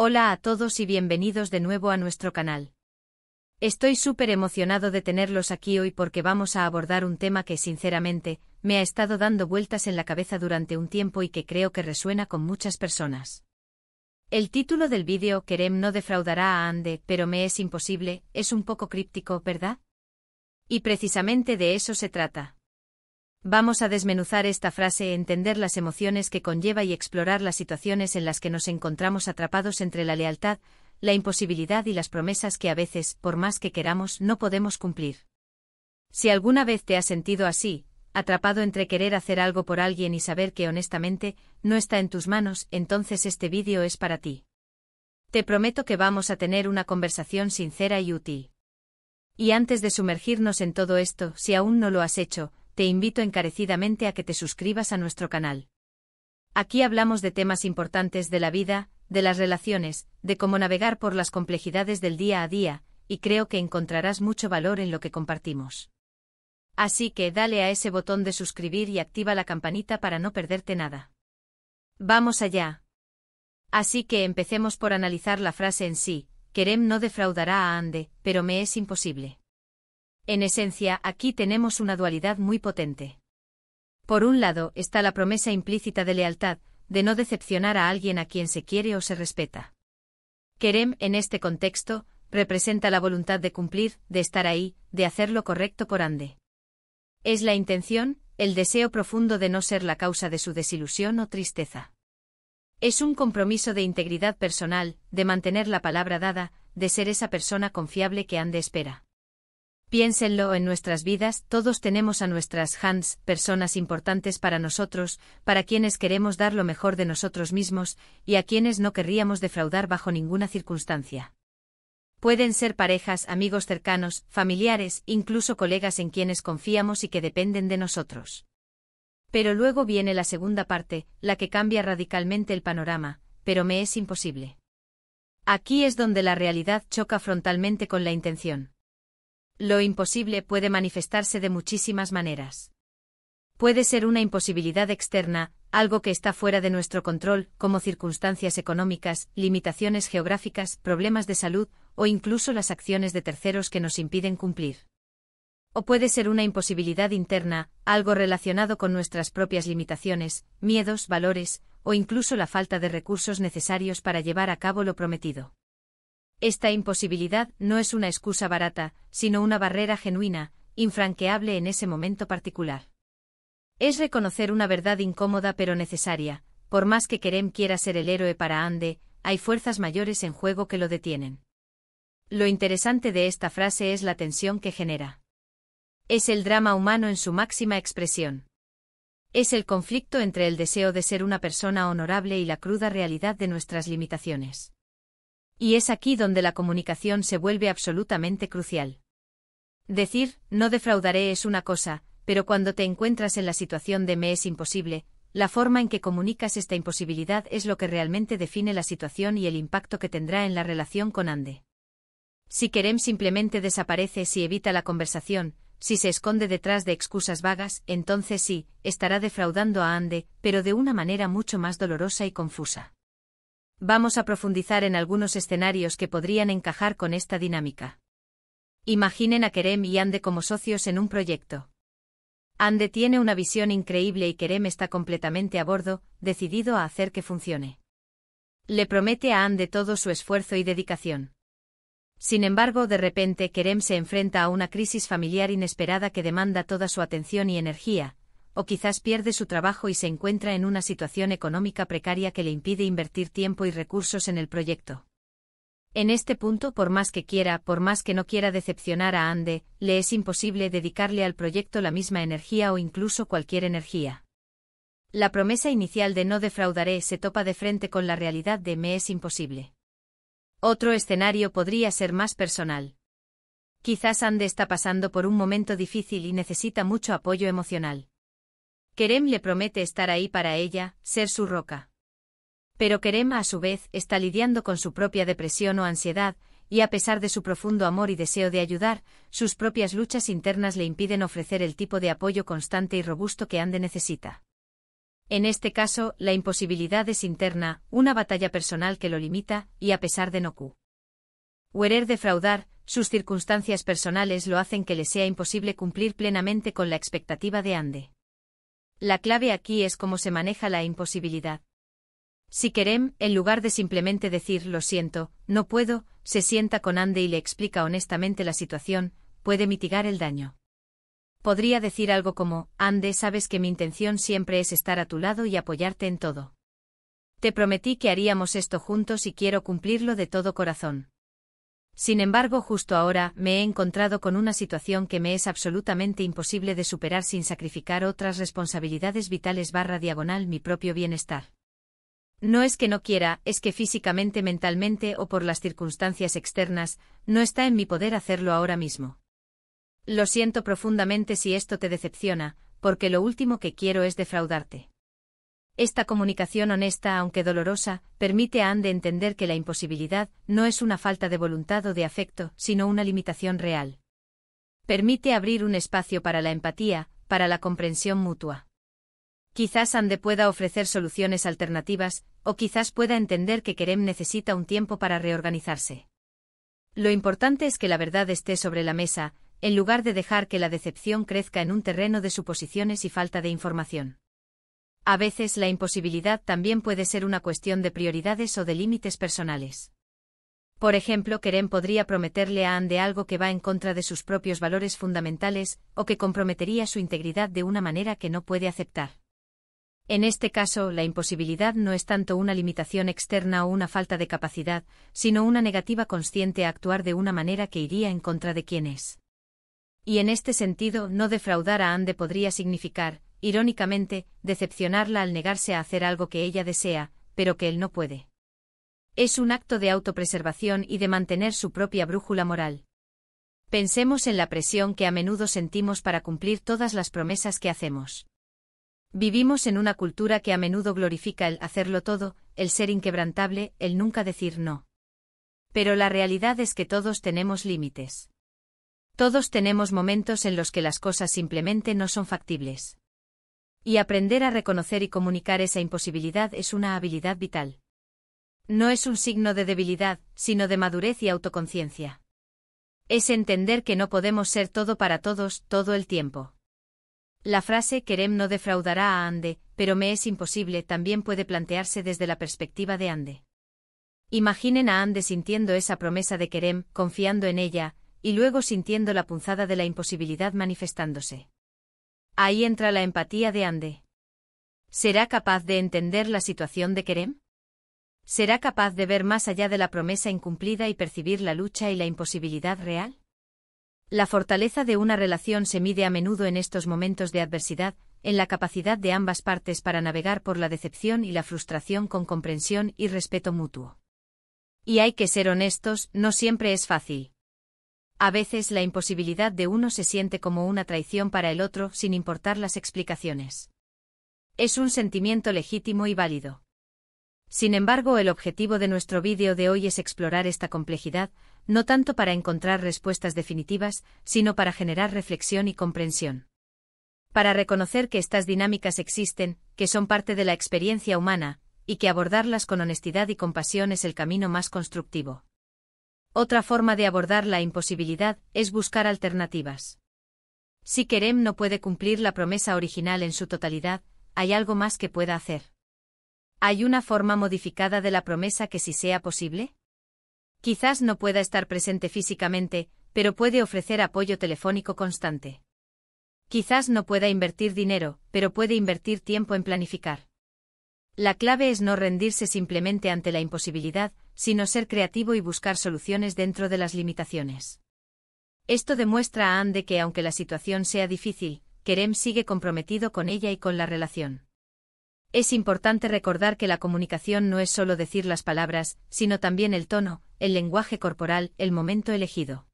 Hola a todos y bienvenidos de nuevo a nuestro canal. Estoy súper emocionado de tenerlos aquí hoy porque vamos a abordar un tema que sinceramente, me ha estado dando vueltas en la cabeza durante un tiempo y que creo que resuena con muchas personas. El título del vídeo Kerem no defraudará a Hande, pero me es imposible, es un poco críptico, ¿verdad? Y precisamente de eso se trata. Vamos a desmenuzar esta frase, entender las emociones que conlleva y explorar las situaciones en las que nos encontramos atrapados entre la lealtad, la imposibilidad y las promesas que a veces, por más que queramos, no podemos cumplir. Si alguna vez te has sentido así, atrapado entre querer hacer algo por alguien y saber que honestamente no está en tus manos, entonces este vídeo es para ti. Te prometo que vamos a tener una conversación sincera y útil. Y antes de sumergirnos en todo esto, si aún no lo has hecho, te invito encarecidamente a que te suscribas a nuestro canal. Aquí hablamos de temas importantes de la vida, de las relaciones, de cómo navegar por las complejidades del día a día, y creo que encontrarás mucho valor en lo que compartimos. Así que dale a ese botón de suscribir y activa la campanita para no perderte nada. ¡Vamos allá! Así que empecemos por analizar la frase en sí. Kerem no defraudará a Hande, pero me es imposible. En esencia, aquí tenemos una dualidad muy potente. Por un lado, está la promesa implícita de lealtad, de no decepcionar a alguien a quien se quiere o se respeta. Kerem, en este contexto, representa la voluntad de cumplir, de estar ahí, de hacer lo correcto por Hande. Es la intención, el deseo profundo de no ser la causa de su desilusión o tristeza. Es un compromiso de integridad personal, de mantener la palabra dada, de ser esa persona confiable que Hande espera. Piénsenlo, en nuestras vidas todos tenemos a nuestras Hans, personas importantes para nosotros, para quienes queremos dar lo mejor de nosotros mismos, y a quienes no querríamos defraudar bajo ninguna circunstancia. Pueden ser parejas, amigos cercanos, familiares, incluso colegas en quienes confiamos y que dependen de nosotros. Pero luego viene la segunda parte, la que cambia radicalmente el panorama, pero me es imposible. Aquí es donde la realidad choca frontalmente con la intención. Lo imposible puede manifestarse de muchísimas maneras. Puede ser una imposibilidad externa, algo que está fuera de nuestro control, como circunstancias económicas, limitaciones geográficas, problemas de salud, o incluso las acciones de terceros que nos impiden cumplir. O puede ser una imposibilidad interna, algo relacionado con nuestras propias limitaciones, miedos, valores, o incluso la falta de recursos necesarios para llevar a cabo lo prometido. Esta imposibilidad no es una excusa barata, sino una barrera genuina, infranqueable en ese momento particular. Es reconocer una verdad incómoda pero necesaria. Por más que Kerem quiera ser el héroe para Hande, hay fuerzas mayores en juego que lo detienen. Lo interesante de esta frase es la tensión que genera. Es el drama humano en su máxima expresión. Es el conflicto entre el deseo de ser una persona honorable y la cruda realidad de nuestras limitaciones. Y es aquí donde la comunicación se vuelve absolutamente crucial. Decir, no defraudaré es una cosa, pero cuando te encuentras en la situación de me es imposible, la forma en que comunicas esta imposibilidad es lo que realmente define la situación y el impacto que tendrá en la relación con Hande. Si Kerem simplemente desaparece, si evita la conversación, si se esconde detrás de excusas vagas, entonces sí, estará defraudando a Hande, pero de una manera mucho más dolorosa y confusa. Vamos a profundizar en algunos escenarios que podrían encajar con esta dinámica. Imaginen a Kerem y Hande como socios en un proyecto. Hande tiene una visión increíble y Kerem está completamente a bordo, decidido a hacer que funcione. Le promete a Hande todo su esfuerzo y dedicación. Sin embargo, de repente Kerem se enfrenta a una crisis familiar inesperada que demanda toda su atención y energía, o quizás pierde su trabajo y se encuentra en una situación económica precaria que le impide invertir tiempo y recursos en el proyecto. En este punto, por más que quiera, por más que no quiera decepcionar a Hande, le es imposible dedicarle al proyecto la misma energía o incluso cualquier energía. La promesa inicial de no defraudaré se topa de frente con la realidad de me es imposible. Otro escenario podría ser más personal. Quizás Hande está pasando por un momento difícil y necesita mucho apoyo emocional. Kerem le promete estar ahí para ella, ser su roca. Pero Kerem, a su vez, está lidiando con su propia depresión o ansiedad, y a pesar de su profundo amor y deseo de ayudar, sus propias luchas internas le impiden ofrecer el tipo de apoyo constante y robusto que Hande necesita. En este caso, la imposibilidad es interna, una batalla personal que lo limita, y a pesar de no querer defraudar, sus circunstancias personales lo hacen que le sea imposible cumplir plenamente con la expectativa de Ande. La clave aquí es cómo se maneja la imposibilidad. Si Kerem, en lugar de simplemente decir lo siento, no puedo, se sienta con Ande y le explica honestamente la situación, puede mitigar el daño. Podría decir algo como, Ande, sabes que mi intención siempre es estar a tu lado y apoyarte en todo. Te prometí que haríamos esto juntos y quiero cumplirlo de todo corazón. Sin embargo, justo ahora me he encontrado con una situación que me es absolutamente imposible de superar sin sacrificar otras responsabilidades vitales / mi propio bienestar. No es que no quiera, es que físicamente, mentalmente o por las circunstancias externas, no está en mi poder hacerlo ahora mismo. Lo siento profundamente si esto te decepciona, porque lo último que quiero es defraudarte. Esta comunicación honesta, aunque dolorosa, permite a Ande entender que la imposibilidad no es una falta de voluntad o de afecto, sino una limitación real. Permite abrir un espacio para la empatía, para la comprensión mutua. Quizás Ande pueda ofrecer soluciones alternativas, o quizás pueda entender que Kerem necesita un tiempo para reorganizarse. Lo importante es que la verdad esté sobre la mesa, en lugar de dejar que la decepción crezca en un terreno de suposiciones y falta de información. A veces la imposibilidad también puede ser una cuestión de prioridades o de límites personales. Por ejemplo, Kerem podría prometerle a Ande algo que va en contra de sus propios valores fundamentales, o que comprometería su integridad de una manera que no puede aceptar. En este caso, la imposibilidad no es tanto una limitación externa o una falta de capacidad, sino una negativa consciente a actuar de una manera que iría en contra de quien es. Y en este sentido, no defraudar a Ande podría significar, irónicamente, decepcionarla al negarse a hacer algo que ella desea, pero que él no puede. Es un acto de autopreservación y de mantener su propia brújula moral. Pensemos en la presión que a menudo sentimos para cumplir todas las promesas que hacemos. Vivimos en una cultura que a menudo glorifica el hacerlo todo, el ser inquebrantable, el nunca decir no. Pero la realidad es que todos tenemos límites. Todos tenemos momentos en los que las cosas simplemente no son factibles. Y aprender a reconocer y comunicar esa imposibilidad es una habilidad vital. No es un signo de debilidad, sino de madurez y autoconciencia. Es entender que no podemos ser todo para todos, todo el tiempo. La frase Kerem no defraudará a Ande, pero me es imposible también puede plantearse desde la perspectiva de Ande. Imaginen a Ande sintiendo esa promesa de Kerem, confiando en ella, y luego sintiendo la punzada de la imposibilidad manifestándose. Ahí entra la empatía de Ande. ¿Será capaz de entender la situación de Kerem? ¿Será capaz de ver más allá de la promesa incumplida y percibir la lucha y la imposibilidad real? La fortaleza de una relación se mide a menudo en estos momentos de adversidad, en la capacidad de ambas partes para navegar por la decepción y la frustración con comprensión y respeto mutuo. Y hay que ser honestos, no siempre es fácil. A veces la imposibilidad de uno se siente como una traición para el otro sin importar las explicaciones. Es un sentimiento legítimo y válido. Sin embargo, el objetivo de nuestro vídeo de hoy es explorar esta complejidad, no tanto para encontrar respuestas definitivas, sino para generar reflexión y comprensión. Para reconocer que estas dinámicas existen, que son parte de la experiencia humana, y que abordarlas con honestidad y compasión es el camino más constructivo. Otra forma de abordar la imposibilidad es buscar alternativas. Si Kerem no puede cumplir la promesa original en su totalidad, ¿hay algo más que pueda hacer? ¿Hay una forma modificada de la promesa que sí sea posible? Quizás no pueda estar presente físicamente, pero puede ofrecer apoyo telefónico constante. Quizás no pueda invertir dinero, pero puede invertir tiempo en planificar. La clave es no rendirse simplemente ante la imposibilidad, sino ser creativo y buscar soluciones dentro de las limitaciones. Esto demuestra a Ande que aunque la situación sea difícil, Kerem sigue comprometido con ella y con la relación. Es importante recordar que la comunicación no es solo decir las palabras, sino también el tono, el lenguaje corporal, el momento elegido.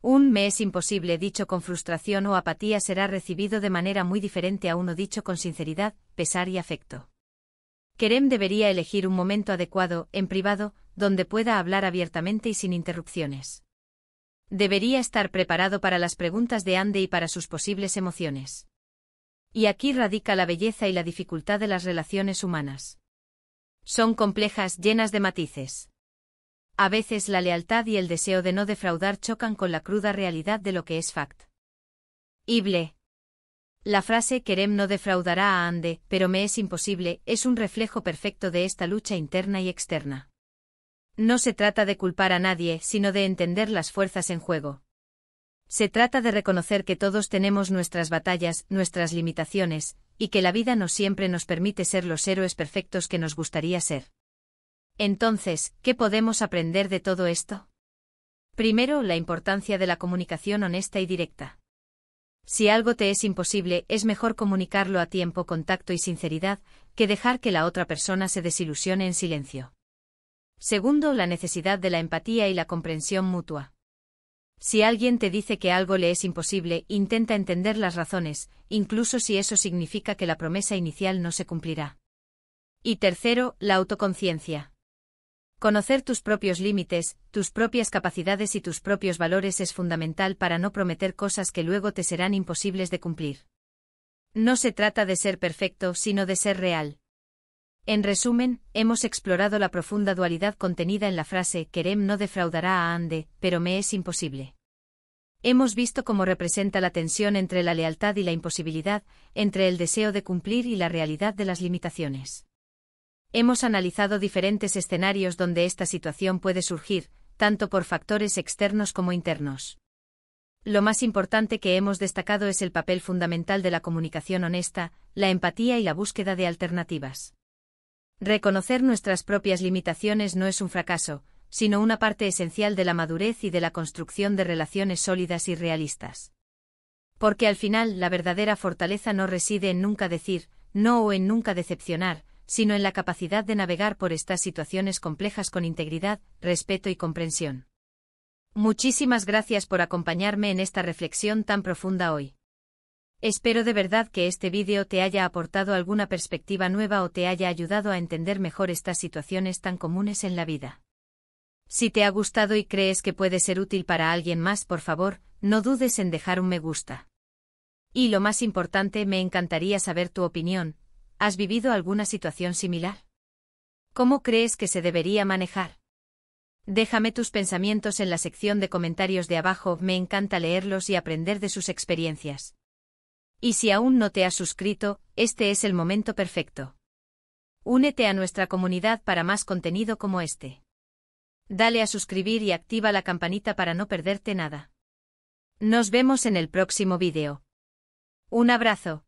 Un me es imposible dicho con frustración o apatía será recibido de manera muy diferente a uno dicho con sinceridad, pesar y afecto. Kerem debería elegir un momento adecuado, en privado, donde pueda hablar abiertamente y sin interrupciones. Debería estar preparado para las preguntas de Ande y para sus posibles emociones. Y aquí radica la belleza y la dificultad de las relaciones humanas. Son complejas, llenas de matices. A veces la lealtad y el deseo de no defraudar chocan con la cruda realidad de lo que es fact. Ible. La frase Kerem no defraudará a Ande, pero me es imposible, es un reflejo perfecto de esta lucha interna y externa. No se trata de culpar a nadie, sino de entender las fuerzas en juego. Se trata de reconocer que todos tenemos nuestras batallas, nuestras limitaciones, y que la vida no siempre nos permite ser los héroes perfectos que nos gustaría ser. Entonces, ¿qué podemos aprender de todo esto? Primero, la importancia de la comunicación honesta y directa. Si algo te es imposible, es mejor comunicarlo a tiempo con tacto y sinceridad, que dejar que la otra persona se desilusione en silencio. Segundo, la necesidad de la empatía y la comprensión mutua. Si alguien te dice que algo le es imposible, intenta entender las razones, incluso si eso significa que la promesa inicial no se cumplirá. Y tercero, la autoconciencia. Conocer tus propios límites, tus propias capacidades y tus propios valores es fundamental para no prometer cosas que luego te serán imposibles de cumplir. No se trata de ser perfecto, sino de ser real. En resumen, hemos explorado la profunda dualidad contenida en la frase Kerem no defraudará a Ande, pero me es imposible. Hemos visto cómo representa la tensión entre la lealtad y la imposibilidad, entre el deseo de cumplir y la realidad de las limitaciones. Hemos analizado diferentes escenarios donde esta situación puede surgir, tanto por factores externos como internos. Lo más importante que hemos destacado es el papel fundamental de la comunicación honesta, la empatía y la búsqueda de alternativas. Reconocer nuestras propias limitaciones no es un fracaso, sino una parte esencial de la madurez y de la construcción de relaciones sólidas y realistas. Porque al final la verdadera fortaleza no reside en nunca decir no o en nunca decepcionar, sino en la capacidad de navegar por estas situaciones complejas con integridad, respeto y comprensión. Muchísimas gracias por acompañarme en esta reflexión tan profunda hoy. Espero de verdad que este vídeo te haya aportado alguna perspectiva nueva o te haya ayudado a entender mejor estas situaciones tan comunes en la vida. Si te ha gustado y crees que puede ser útil para alguien más, por favor, no dudes en dejar un me gusta. Y lo más importante, me encantaría saber tu opinión. ¿Has vivido alguna situación similar? ¿Cómo crees que se debería manejar? Déjame tus pensamientos en la sección de comentarios de abajo, me encanta leerlos y aprender de sus experiencias. Y si aún no te has suscrito, este es el momento perfecto. Únete a nuestra comunidad para más contenido como este. Dale a suscribir y activa la campanita para no perderte nada. Nos vemos en el próximo vídeo. Un abrazo.